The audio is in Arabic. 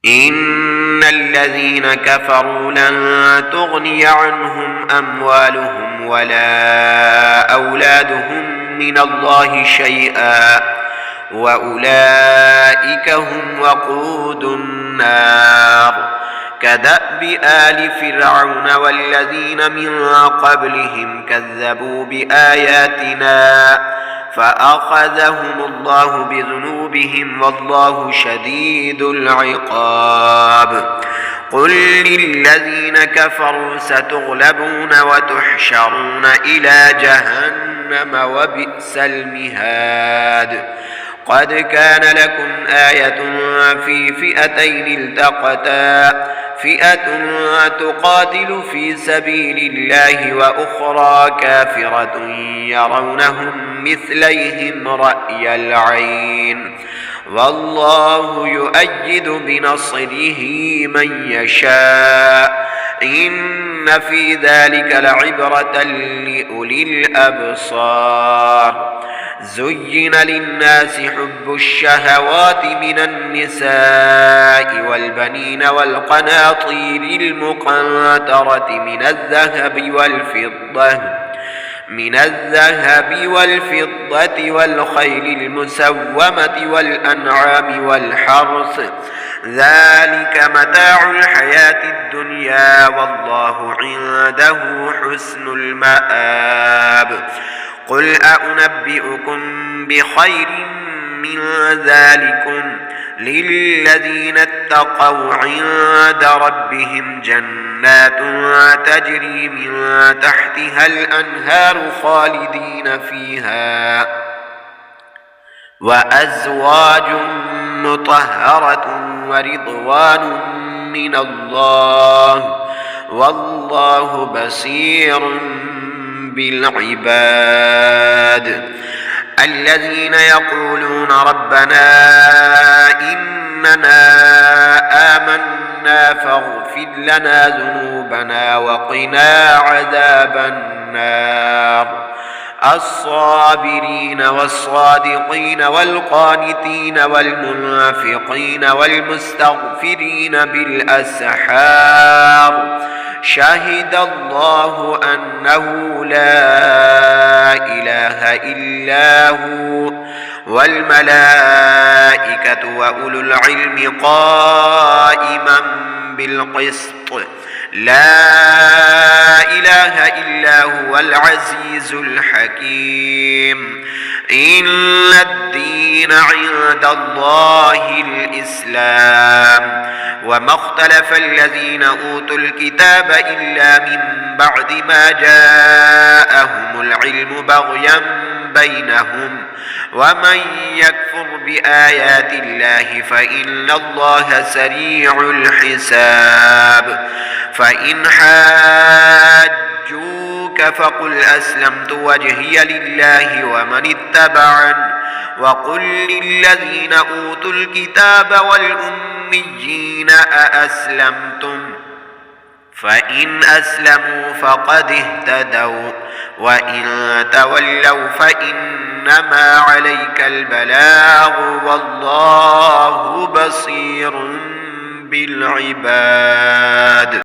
إن الذين كفروا لن تغني عنهم أموالهم ولا أولادهم من الله شيئا وأولئك هم وقود النار كدأب آل فرعون والذين من قبلهم كذبوا بآياتنا فأخذهم الله بذنوبهم والله شديد العقاب قل للذين كفروا ستغلبون وتحشرون إلى جهنم وبئس المهاد قد كان لكم آية في فئتين التقتا فئة تقاتل في سبيل الله وأخرى كافرة يرونهم مثليهم رأي العين والله يؤيد بنصره من يشاء إن في ذلك لعبرة لأولي الأبصار زين للناس حب الشهوات من النساء والبنين والقناطير المقنطرة من الذهب والفضة والخيل المسومة والأنعام والحرث ذلك متاع الحياة الدنيا والله عنده حسن المآب قل أنبئكم بخير من ذلكم للذين اتقوا عند ربهم جنات تجري من تحتها الأنهار خالدين فيها وأزواج مطهرة ورضوان من الله والله بصير بالعباد الذين يقولون ربنا إننا آمنا فاغفر لنا ذنوبنا وقنا عذاب النار الصابرين والصادقين والقانتين والمنافقين والمستغفرين بالأسحار شهد الله أنه لا إله إلا هو والملائكة وأولو العلم قائما بالقسط لا إله إلا هو العزيز الحكيم إن الدين عند الله الإسلام وما اختلف الذين أوتوا الكتاب إلا من بعد ما جاءهم العلم بغيا بينهم ومن يكفر بآيات الله فإن الله سريع الحساب فإن حاجوك فقل أسلمت وجهي لله ومن اتبعن وقل للذين أوتوا الكتاب والأميين أأسلمتم فإن أسلموا فقد اهتدوا وإن تولوا فإنما عليك البلاغ والله بصير بالعباد.